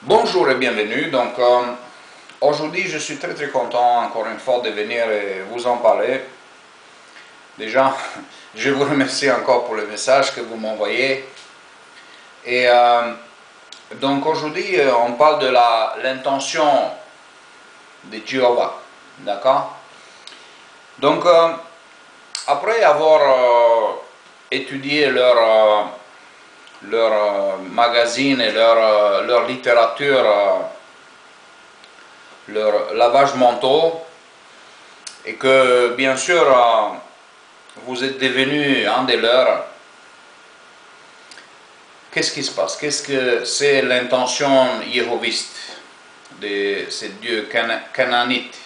Bonjour et bienvenue. Aujourd'hui je suis très content encore une fois de venir et vous en parler. Déjà, je vous remercie encore pour le message que vous m'envoyez. Et aujourd'hui on parle de l'intention de Jéhovah. D'accord? Donc après avoir étudié leur magazine et leur littérature, leur lavage mentaux, et que bien sûr vous êtes devenu un des leurs, qu'est-ce qui se passe? Qu'est-ce que c'est l'intention yéhoviste de ces dieux cananites?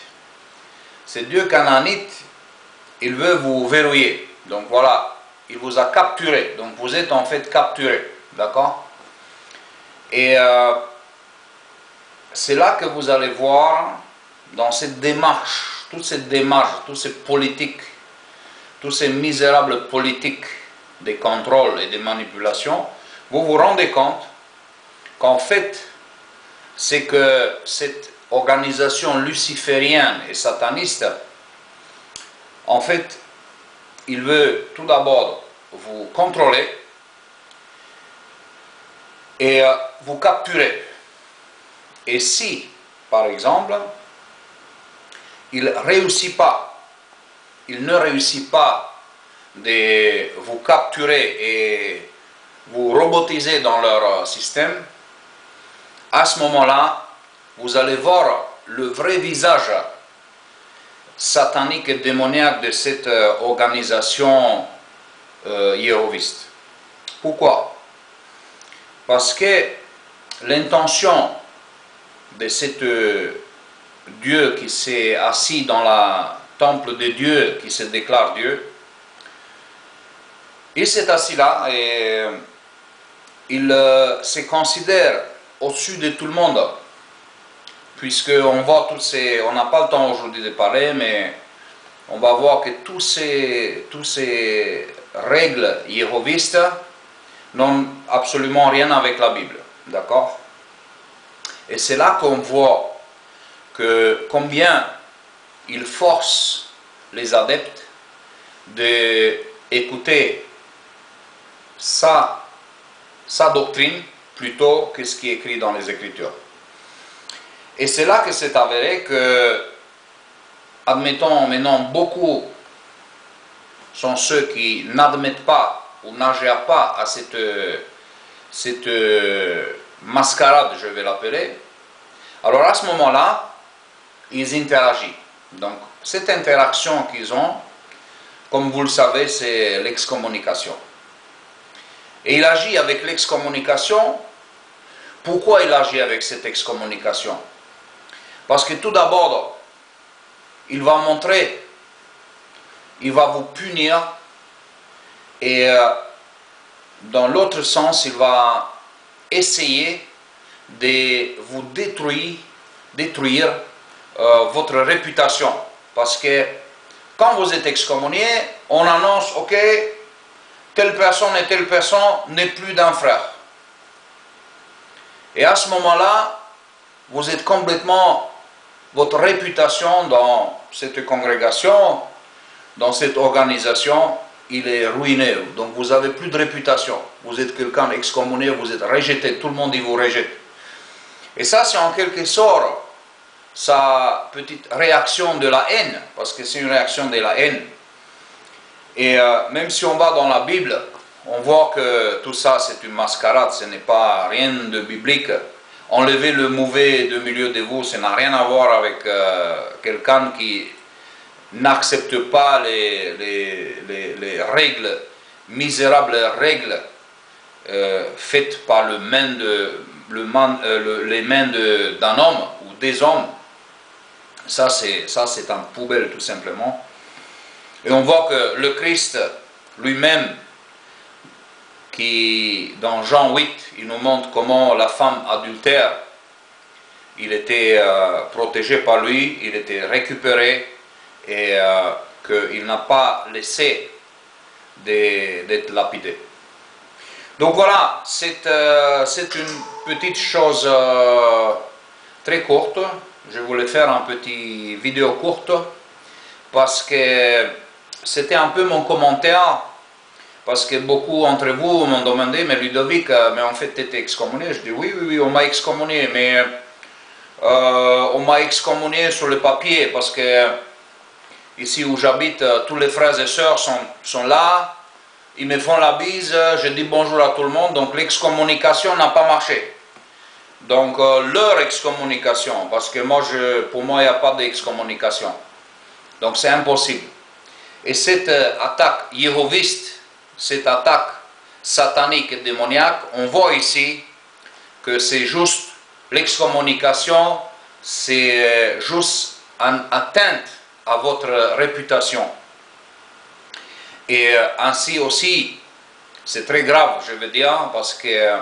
Ces dieux cananites, il veut vous verrouiller. Donc voilà, il vous a capturé. Donc vous êtes en fait capturé. D'accord? Et c'est là que vous allez voir dans cette démarche, toutes ces politiques, tous ces misérables politiques de contrôle et de manipulation, vous vous rendez compte qu'en fait, c'est que cette organisation luciférienne et sataniste, en fait, il veut tout d'abord vous contrôler et vous capturer. Et si, par exemple, il ne réussit pas de vous capturer et vous robotiser dans leur système, à ce moment-là, vous allez voir le vrai visage satanique et démoniaque de cette organisation yéhoviste. Pourquoi? Parce que l'intention de cet Dieu qui s'est assis dans le temple de Dieu, qui se déclare Dieu, il s'est assis là et il se considère au-dessus de tout le monde, puisqu'on voit on n'a pas le temps aujourd'hui de parler, mais on va voir que tous ces règles yéhovistes n'ont absolument rien avec la Bible, d'accord? Et c'est là qu'on voit que combien il force les adeptes d'écouter sa doctrine plutôt que ce qui est écrit dans les Écritures. Et c'est là que c'est avéré que, admettons maintenant, beaucoup sont ceux qui n'admettent pas ou n'adhèrent pas à cette mascarade, je vais l'appeler. Alors à ce moment-là, ils interagissent. Donc cette interaction qu'ils ont, comme vous le savez, c'est l'excommunication. Et il agit avec l'excommunication. Pourquoi il agit avec cette excommunication? Parce que tout d'abord, il va montrer, il va vous punir, et dans l'autre sens, il va essayer de vous détruire votre réputation. Parce que quand vous êtes excommunié, on annonce, ok, telle personne et telle personne n'est plus d'un frère. Et à ce moment-là, vous êtes complètement, votre réputation dans cette congrégation, dans cette organisation, il est ruiné. Donc vous n'avez plus de réputation. Vous êtes quelqu'un excommunié, vous êtes rejeté, tout le monde vous rejette. Et ça, c'est en quelque sorte sa petite réaction de la haine, parce que c'est une réaction de la haine. Et même si on va dans la Bible, on voit que tout ça c'est une mascarade, ce n'est pas rien de biblique. Enlever le mauvais du milieu de vous, ça n'a rien à voir avec quelqu'un qui n'accepte pas les règles, misérables règles faites par les mains d'un homme ou des hommes. Ça c'est un poubelle tout simplement. Et on voit que le Christ lui-même, qui dans Jean 8, il nous montre comment la femme adultère, il était protégé par lui, il était récupéré, et qu'il n'a pas laissé d'être lapidé. Donc voilà, c'est une petite chose très courte. Je voulais faire un petit vidéo courte parce que c'était un peu mon commentaire, parce que beaucoup d'entre vous m'ont demandé, mais Ludovic, mais en fait tu étais excommunié. Je dis oui, on m'a excommunié, mais on m'a excommunié sur le papier, parce que ici où j'habite, tous les frères et sœurs sont là, ils me font la bise, je dis bonjour à tout le monde, donc l'excommunication n'a pas marché. Donc leur excommunication, parce que pour moi il n'y a pas d'excommunication, donc c'est impossible. Et cette attaque yéhoviste, cette attaque satanique et démoniaque, on voit ici que c'est juste l'excommunication, c'est juste une atteinte à votre réputation. Et ainsi aussi, c'est très grave, je veux dire, parce que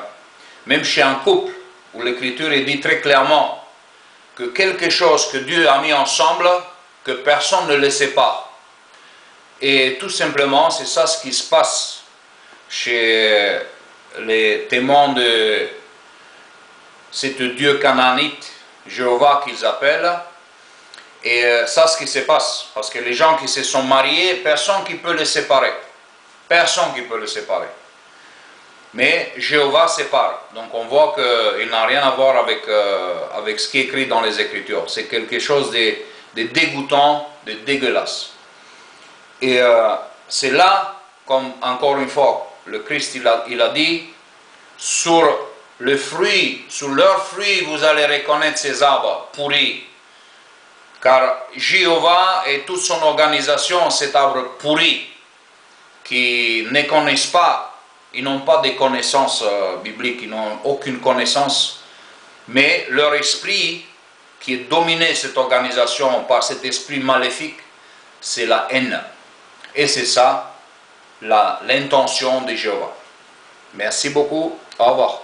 même chez un couple, où l'Écriture dit très clairement que quelque chose que Dieu a mis ensemble, que personne ne le sépare. Et tout simplement, c'est ça ce qui se passe chez les témoins de ce Dieu canaanite, Jéhovah qu'ils appellent. Et ça, ce qui se passe, parce que les gens qui se sont mariés, personne qui peut les séparer. Personne qui peut les séparer. Mais Jéhovah sépare. Donc on voit qu'il n'a rien à voir avec ce qui est écrit dans les Écritures. C'est quelque chose de dégoûtant, de dégueulasse. Et c'est là, comme encore une fois, le Christ il a dit, sur le fruit, sur leurs fruits, vous allez reconnaître ces arbres pourris. Car Jéhovah et toute son organisation, cet arbre pourri, qui ne connaissent pas, ils n'ont pas de connaissances bibliques, ils n'ont aucune connaissance, mais leur esprit, qui est dominé cette organisation par cet esprit maléfique, c'est la haine. Et c'est ça l'intention de Jéhovah. Merci beaucoup, au revoir.